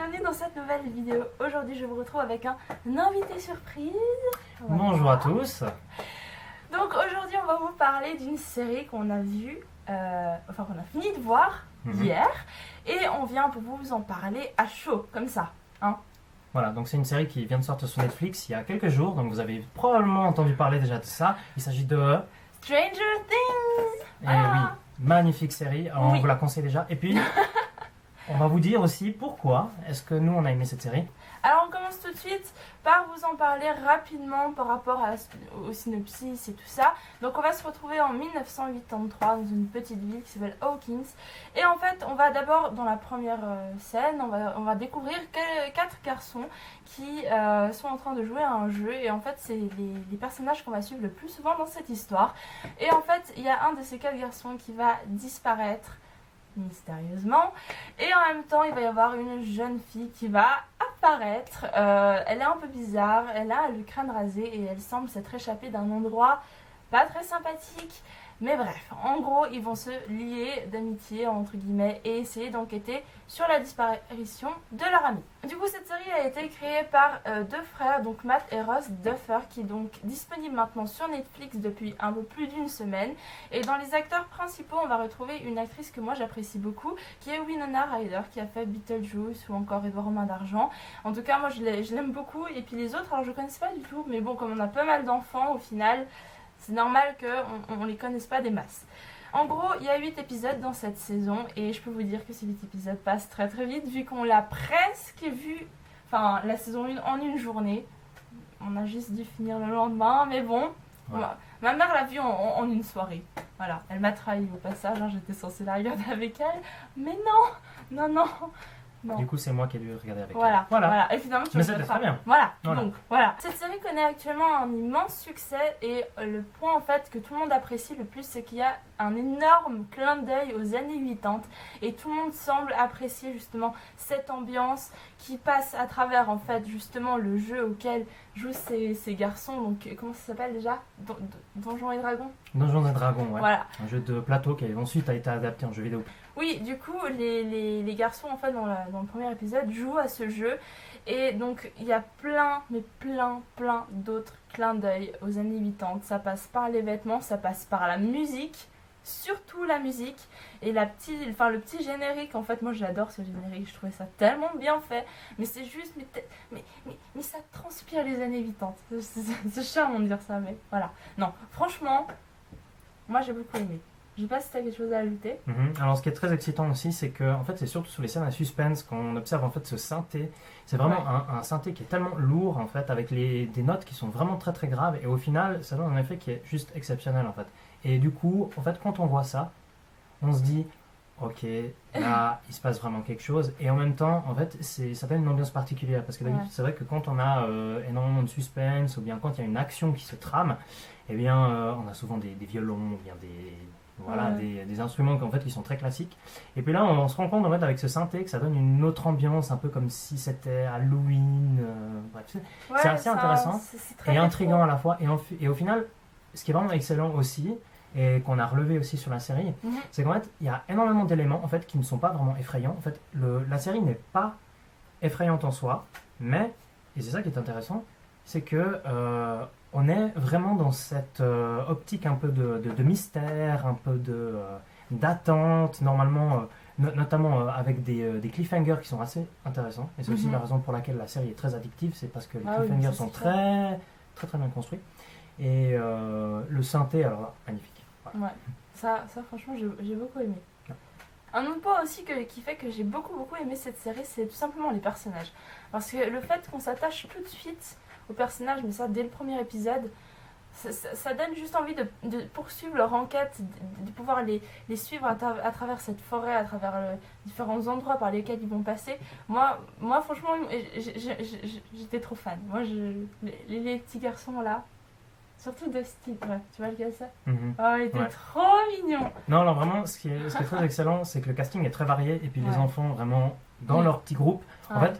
bienvenue dans cette nouvelle vidéo. Aujourd'hui je vous retrouve avec un invité surprise. Voilà. Bonjour à tous. Donc aujourd'hui on va vous parler d'une série qu'on a vue, qu'on a fini de voir hier. Et on vient pour vous en parler à chaud, comme ça. Hein. Voilà, donc c'est une série qui vient de sortir sur Netflix il y a quelques jours. Donc vous avez probablement entendu parler déjà de ça. Il s'agit de... Stranger Things. Oui, magnifique série. Alors, on vous la conseille déjà. Et puis... on va vous dire aussi pourquoi est-ce que nous on a aimé cette série. Alors on commence tout de suite par vous en parler rapidement par rapport au synopsis et tout ça. Donc on va se retrouver en 1983 dans une petite ville qui s'appelle Hawkins. Et en fait on va d'abord dans la première scène, on va découvrir 4 garçons qui sont en train de jouer à un jeu. Et en fait c'est les personnages qu'on va suivre le plus souvent dans cette histoire. Et en fait il y a un de ces 4 garçons qui va disparaître mystérieusement, et en même temps il va y avoir une jeune fille qui va apparaître. Elle est un peu bizarre, elle a le crâne rasé et elle semble s'être échappée d'un endroit pas très sympathique, mais bref, en gros ils vont se lier d'amitié entre guillemets et essayer d'enquêter sur la disparition de leur ami. Du coup cette série a été créée par 2 frères, donc Matt et Ross Duffer, qui est donc disponible maintenant sur Netflix depuis un peu plus d'1 semaine. Et dans les acteurs principaux on va retrouver une actrice que moi j'apprécie beaucoup, qui est Winona Ryder, qui a fait Beetlejuice ou encore Edouard aux mains d'argent. En tout cas moi je l'aime beaucoup. Et puis les autres, alors je connaissais pas du tout, mais bon, comme on a pas mal d'enfants au final, c'est normal qu'on les connaisse pas des masses. En gros, il y a 8 épisodes dans cette saison et je peux vous dire que ces 8 épisodes passent très très vite vu qu'on l'a presque vu, enfin la saison 1 en une journée. On a juste dû finir le lendemain, mais bon, ouais. Ma mère l'a vue en une soirée. Voilà, elle m'a trahi au passage, hein, j'étais censée la regarder avec elle, mais non. Du coup, c'est moi qui ai dû regarder avec elle. Voilà. Et finalement, mais c'était très bien. Voilà. Donc, voilà. Cette série connaît actuellement un immense succès et le point en fait que tout le monde apprécie le plus, c'est qu'il y a un énorme clin d'œil aux années 80 et tout le monde semble apprécier justement cette ambiance qui passe à travers en fait justement le jeu auquel jouent ces garçons. Donc, comment ça s'appelle déjà? Donjons et Dragons. Donjons et Dragons, ouais. Voilà. Un jeu de plateau qui ensuite a été adapté en jeu vidéo. Oui, du coup, les garçons, en fait, dans le premier épisode, jouent à ce jeu. Et donc, il y a plein d'autres clins d'œil aux années 80. Ça passe par les vêtements, ça passe par la musique, surtout la musique. Et le petit générique, en fait, moi, j'adore ce générique. Je trouvais ça tellement bien fait. Mais c'est juste, mais ça transpire les années 80. C'est charmant de dire ça, mais voilà. Non, franchement, moi, j'ai beaucoup aimé. Je sais pas si tu as quelque chose à ajouter. Alors ce qui est très excitant aussi, c'est que en fait, c'est surtout sur les scènes à suspense qu'on observe en fait ce synthé. C'est vraiment un synthé qui est tellement lourd en fait, avec des notes qui sont vraiment très très graves, et au final ça donne un effet qui est juste exceptionnel en fait. Et du coup, en fait, quand on voit ça, on se dit ok, là il se passe vraiment quelque chose, et en même temps en fait ça donne une ambiance particulière, parce que d'habitude c'est vrai que quand on a énormément de suspense, ou bien quand il y a une action qui se trame, eh bien on a souvent des violons, ou bien des instruments en fait, qui sont très classiques. Et puis là, on se rend compte en fait, avec ce synthé que ça donne une autre ambiance, un peu comme si c'était Halloween. Bref, c'est assez intéressant et intriguant à la fois. Et au final, ce qui est vraiment excellent aussi, et qu'on a relevé aussi sur la série, c'est qu'en fait, il y a énormément d'éléments en fait, qui ne sont pas vraiment effrayants. En fait, la série n'est pas effrayante en soi, mais, et c'est ça qui est intéressant, c'est que on est vraiment dans cette optique un peu de mystère, un peu d'attente, normalement, notamment avec des cliffhangers qui sont assez intéressants. Et c'est aussi la raison pour laquelle la série est très addictive, c'est parce que les cliffhangers sont très bien construits. Et le synthé, alors là, magnifique. Voilà. Ouais, ça franchement, j'ai beaucoup aimé. Un autre point aussi qui fait que j'ai beaucoup aimé cette série, c'est tout simplement les personnages. Parce que le fait qu'on s'attache tout de suite aux personnages, mais ça dès le premier épisode, ça donne juste envie de poursuivre leur enquête, de pouvoir les suivre à travers cette forêt, à travers différents endroits par lesquels ils vont passer. Moi franchement, j'étais trop fan. Moi, les petits garçons là, surtout Dustin, tu vois lequel c'est? Oh, il était trop mignon. Non, alors vraiment, ce qui est très excellent, c'est que le casting est très varié, et puis les enfants, vraiment, dans leur petit groupe, en fait,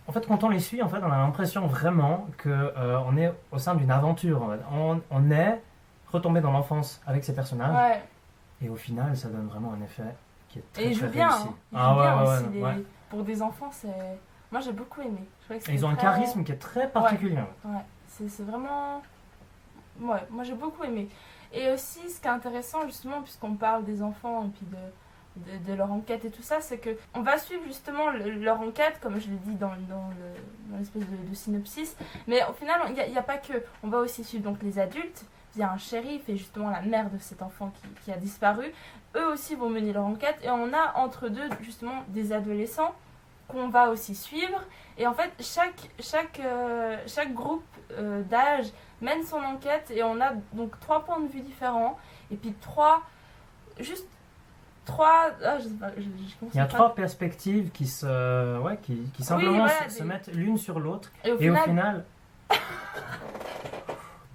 en fait, quand on les suit, en fait, on a l'impression vraiment qu'on est au sein d'une aventure. En fait. On est retombé dans l'enfance avec ces personnages, et au final, ça donne vraiment un effet qui est très réussi. Bien, hein. pour des enfants, c'est... Moi, j'ai beaucoup aimé. Je trouvais que Et ils ont un c'était charisme qui est très particulier. Ouais, c'est vraiment... Ouais, moi j'ai beaucoup aimé. Et aussi, ce qui est intéressant, justement, puisqu'on parle des enfants et puis de leur enquête et tout ça, c'est que on va suivre justement leur enquête, comme je l'ai dit dans l'espèce de synopsis. Mais au final, il n'y a pas que. On va aussi suivre donc les adultes, via un shérif et justement la mère de cet enfant qui a disparu. Eux aussi vont mener leur enquête. Et on a entre deux, justement, des adolescents qu'on va aussi suivre. Et en fait, chaque groupe d'âge mène son enquête et on a donc 3 points de vue différents. Et puis 3... je sais pas, Il y a 3 perspectives qui simplement se mettent l'une sur l'autre.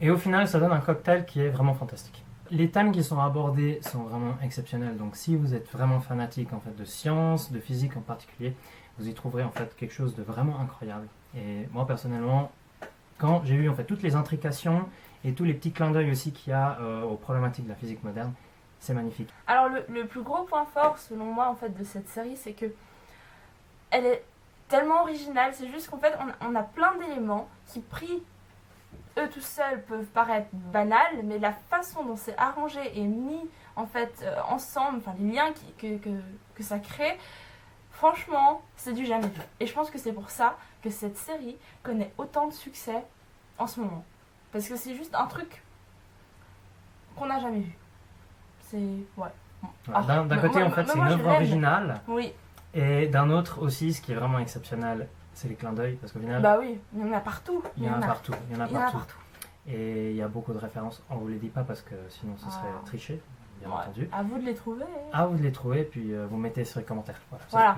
Et au final, ça donne un cocktail qui est vraiment fantastique. Les thèmes qui sont abordés sont vraiment exceptionnels. Donc si vous êtes vraiment fanatique en fait, de sciences, de physique en particulier, vous y trouverez en fait quelque chose de vraiment incroyable. Et moi personnellement, quand j'ai eu en fait toutes les intrications et tous les petits clins d'œil aussi qu'il y a aux problématiques de la physique moderne, c'est magnifique. Alors le plus gros point fort selon moi en fait de cette série, c'est que elle est tellement originale. C'est juste qu'en fait on a plein d'éléments qui pris eux tout seuls peuvent paraître banals, mais la façon dont c'est arrangé et mis en fait ensemble, enfin les liens que ça crée, franchement c'est du jamais vu. Et je pense que c'est pour ça que cette série connaît autant de succès en ce moment, parce que c'est juste un truc qu'on n'a jamais vu. C'est d'un côté en fait c'est une œuvre originale, oui, et d'un autre aussi ce qui est vraiment exceptionnel, c'est les clins d'œil, parce qu'au final bah oui, il y en a partout. Il y en a partout. Et il y a beaucoup de références. On ne vous les dit pas parce que sinon ce serait triché, bien entendu. À vous de les trouver. À vous de les trouver, puis vous mettez sur les commentaires. Voilà.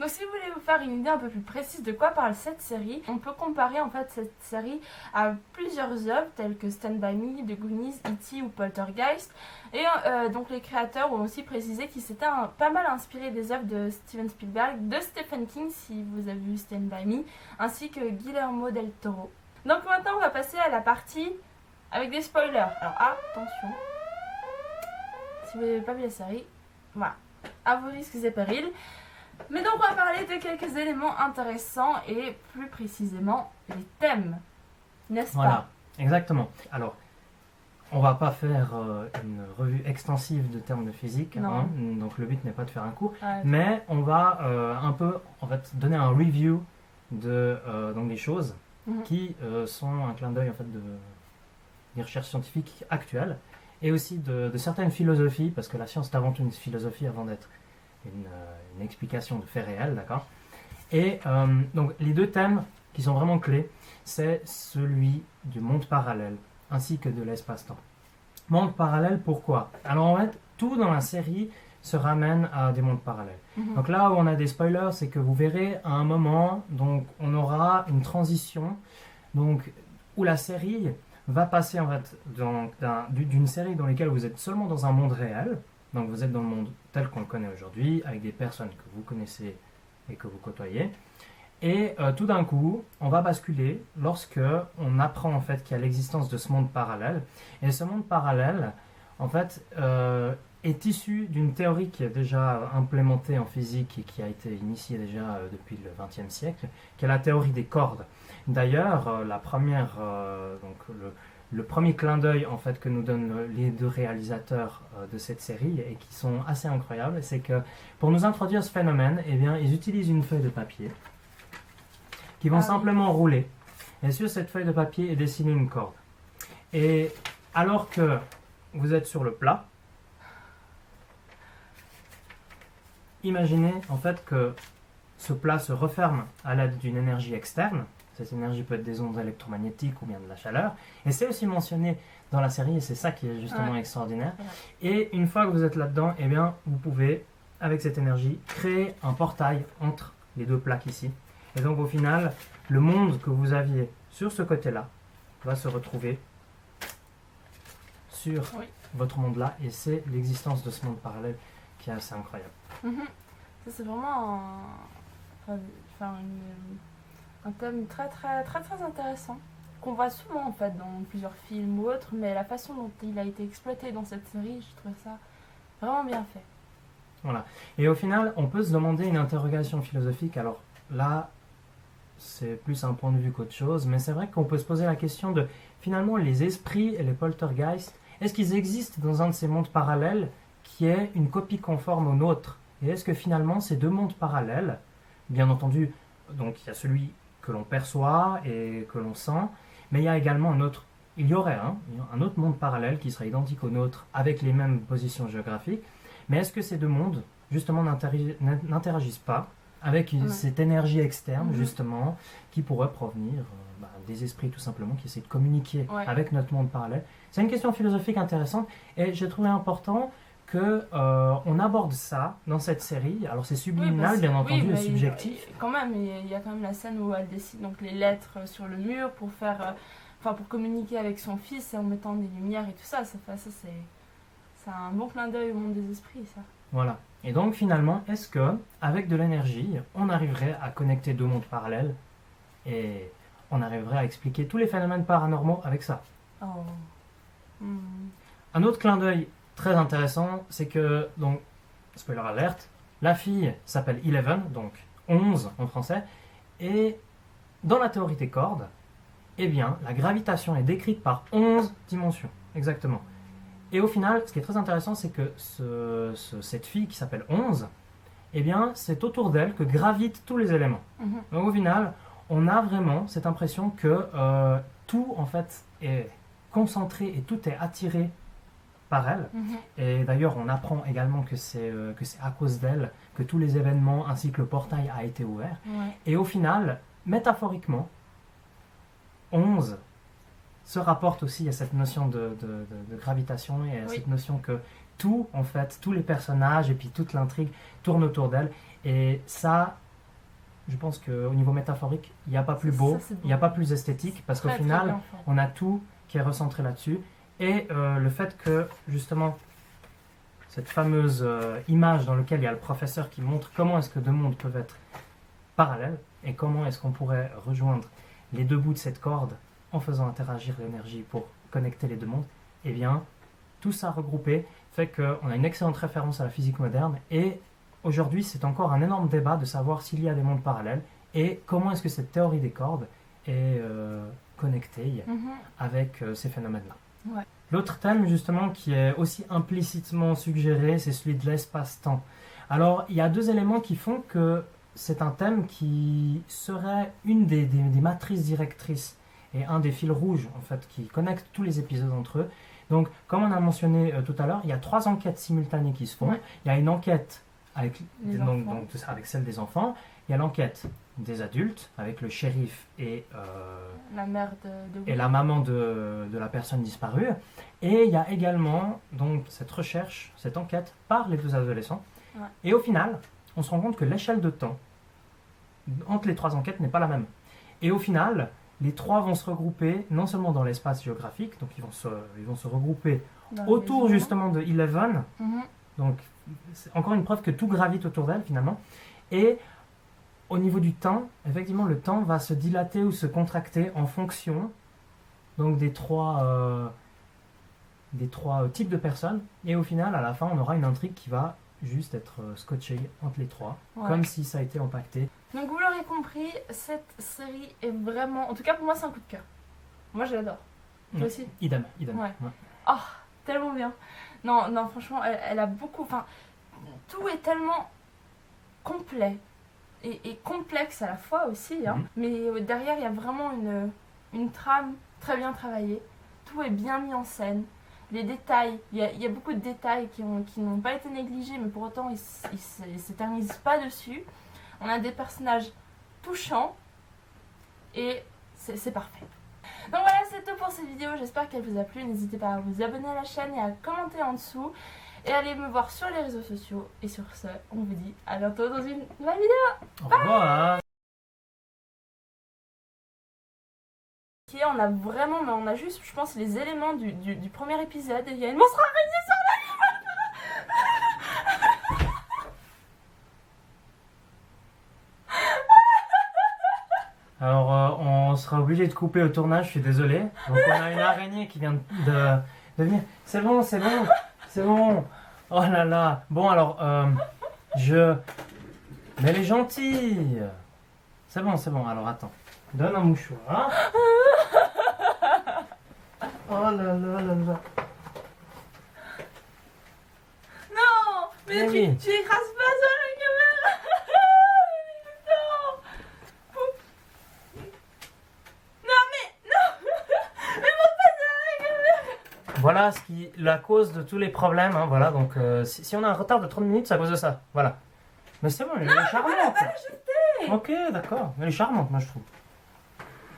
Donc si vous voulez vous faire une idée un peu plus précise de quoi parle cette série, on peut comparer en fait cette série à plusieurs œuvres telles que Stand By Me, The Goonies, E.T. ou Poltergeist. Et donc les créateurs ont aussi précisé qu'ils s'étaient pas mal inspirés des œuvres de Steven Spielberg, de Stephen King si vous avez vu Stand By Me, ainsi que Guillermo del Toro. Donc maintenant on va passer à la partie avec des spoilers. Alors attention, si vous n'avez pas vu la série, voilà, à vos risques et périls. Mais donc on va parler de quelques éléments intéressants et plus précisément les thèmes, n'est-ce pas? Voilà, exactement. Alors, on va pas faire une revue extensive de termes de physique, hein, donc le but n'est pas de faire un cours, mais on va un peu en fait donner un review de donc des choses qui sont un clin d'œil en fait des recherches scientifiques actuelles et aussi de certaines philosophies, parce que la science est avant tout une philosophie avant d'être une explication de faits réels, d'accord? Et donc les 2 thèmes qui sont vraiment clés, c'est celui du monde parallèle ainsi que de l'espace-temps. Monde parallèle, pourquoi? Alors en fait, tout dans la série se ramène à des mondes parallèles. Donc là où on a des spoilers, c'est que vous verrez à un moment, donc on aura une transition, donc où la série va passer en fait d'une série dans laquelle vous êtes seulement dans un monde réel. Donc vous êtes dans le monde tel qu'on le connaît aujourd'hui, avec des personnes que vous connaissez et que vous côtoyez. Et tout d'un coup, on va basculer lorsque on apprend en fait qu'il y a l'existence de ce monde parallèle. Et ce monde parallèle, en fait, est issu d'une théorie qui est déjà implémentée en physique et qui a été initiée déjà depuis le XXe siècle, qui est la théorie des cordes. D'ailleurs, la première, donc le premier clin d'œil en fait que nous donnent les 2 réalisateurs de cette série et qui sont assez incroyables, c'est que pour nous introduire ce phénomène, eh bien, ils utilisent une feuille de papier qu'ils vont simplement rouler, et sur cette feuille de papier est dessinée une corde. Et alors que vous êtes sur le plat, imaginez en fait que ce plat se referme à l'aide d'une énergie externe. Cette énergie peut être des ondes électromagnétiques ou bien de la chaleur. Et c'est aussi mentionné dans la série, et c'est ça qui est justement extraordinaire. Et une fois que vous êtes là-dedans, eh bien, vous pouvez, avec cette énergie, créer un portail entre les 2 plaques ici. Et donc au final, le monde que vous aviez sur ce côté-là va se retrouver sur votre monde-là. Et c'est l'existence de ce monde parallèle qui est assez incroyable. Ça c'est vraiment un thème très intéressant qu'on voit souvent en fait dans plusieurs films ou autres, mais la façon dont il a été exploité dans cette série, je trouve ça vraiment bien fait. Voilà. Et au final, on peut se demander une interrogation philosophique. Alors là, c'est plus un point de vue qu'autre chose, mais c'est vrai qu'on peut se poser la question de, finalement, les esprits et les poltergeists, est-ce qu'ils existent dans un de ces mondes parallèles qui est une copie conforme au nôtre? Et est-ce que finalement, ces deux mondes parallèles, bien entendu, donc il y a celui que l'on perçoit et que l'on sent, mais il y a également il y aurait un autre monde parallèle qui serait identique au nôtre avec les mêmes positions géographiques, mais est-ce que ces deux mondes, justement, n'interagissent pas avec cette énergie externe, justement, qui pourrait provenir des esprits, tout simplement, qui essaient de communiquer avec notre monde parallèle? C'est une question philosophique intéressante, et j'ai trouvé important qu'on aborde ça dans cette série. Alors c'est subliminal, bien entendu, et subjectif. Quand même, il y a quand même la scène où elle dessine donc les lettres sur le mur pour faire... pour communiquer avec son fils et en mettant des lumières et tout ça. C'est un bon clin d'œil au monde des esprits, ça. Voilà. Et donc finalement, est-ce que avec de l'énergie, on arriverait à connecter deux mondes parallèles et on arriverait à expliquer tous les phénomènes paranormaux avec ça? Un autre clin d'œil très intéressant, c'est que, donc, spoiler alert, la fille s'appelle Eleven, donc 11 en français, et dans la théorie des cordes, eh bien, la gravitation est décrite par 11 dimensions, exactement. Et au final, ce qui est très intéressant, c'est que cette fille qui s'appelle 11, eh bien, c'est autour d'elle que gravitent tous les éléments. Donc au final, on a vraiment cette impression que tout, en fait, est concentré et tout est attiré par elle. Et d'ailleurs, on apprend également que c'est à cause d'elle que tous les événements ainsi que le portail a été ouvert. Et au final, métaphoriquement, 11 se rapporte aussi à cette notion de gravitation et à cette notion que tout, en fait, tous les personnages et puis toute l'intrigue tourne autour d'elle. Et ça, je pense qu'au niveau métaphorique, il n'y a pas plus beau, il n'y a pas plus esthétique, parce qu'au final, on a tout qui est recentré là-dessus. Et le fait que, justement, cette fameuse image dans laquelle il y a le professeur qui montre comment est-ce que deux mondes peuvent être parallèles et comment est-ce qu'on pourrait rejoindre les deux bouts de cette corde en faisant interagir l'énergie pour connecter les deux mondes, eh bien, tout ça regroupé fait qu'on a une excellente référence à la physique moderne et aujourd'hui, c'est encore un énorme débat de savoir s'il y a des mondes parallèles et comment est-ce que cette théorie des cordes est connectée avec ces phénomènes-là. L'autre thème, justement, qui est aussi implicitement suggéré, c'est celui de l'espace-temps. Alors, il y a deux éléments qui font que c'est un thème qui serait une des matrices directrices et un des fils rouges, en fait, qui connectent tous les épisodes entre eux. Donc, comme on a mentionné tout à l'heure, il y a 3 enquêtes simultanées qui se font. Il y a une enquête avec celle des enfants. Il y a l'enquête des adultes, avec le shérif et la mère et la maman de la personne disparue. Et il y a également donc, cette recherche, cette enquête par les 2 adolescents. Et au final, on se rend compte que l'échelle de temps entre les 3 enquêtes n'est pas la même. Et au final, les 3 vont se regrouper non seulement dans l'espace géographique, donc ils vont se regrouper autour justement de Eleven. Donc, c'est encore une preuve que tout gravite autour d'elle finalement. Et au niveau du temps, effectivement, le temps va se dilater ou se contracter en fonction donc des trois types de personnes. Et au final, à la fin, on aura une intrigue qui va juste être scotchée entre les 3, comme si ça a été empaqueté. Donc vous l'aurez compris, cette série est vraiment... En tout cas, pour moi, c'est un coup de cœur. Moi, je l'adore. Toi aussi. Idem. Oh, tellement bien. Non, franchement, elle a beaucoup... Enfin, tout est tellement complet et complexe à la fois aussi. Mais derrière, il y a vraiment une trame très bien travaillée. Tout est bien mis en scène. Les détails, il y a beaucoup de détails qui n'ont pas été négligés, mais pour autant, ils ne s'éternisent pas dessus. On a des personnages touchants et c'est parfait. Donc voilà, c'est tout pour cette vidéo. J'espère qu'elle vous a plu. N'hésitez pas à vous abonner à la chaîne et à commenter en dessous. Et allez me voir sur les réseaux sociaux. Et sur ce, on vous dit à bientôt dans une nouvelle vidéo. Au revoir. On a vraiment, mais on a juste, je pense, les éléments du premier épisode. Il y a une monstre araignée sur Alors, on sera obligé de couper au tournage, je suis désolé. Donc, on a une araignée qui vient de venir. C'est bon. Oh là là. Bon alors, Mais elle est gentille. C'est bon, c'est bon. Alors attends. Donne un mouchoir. Oh là là là là. Non, mais Eh tu, oui. tu écrases pas sur la caméra. Non. Non, mais non. Mais monte pas sur la caméra. Voilà la cause de tous les problèmes. Hein, voilà, donc si on a un retard de 30 minutes, c'est à cause de ça. Voilà. Mais c'est bon, elle est charmante. Pas la jeter. Ok, d'accord. Elle est charmante, moi je trouve.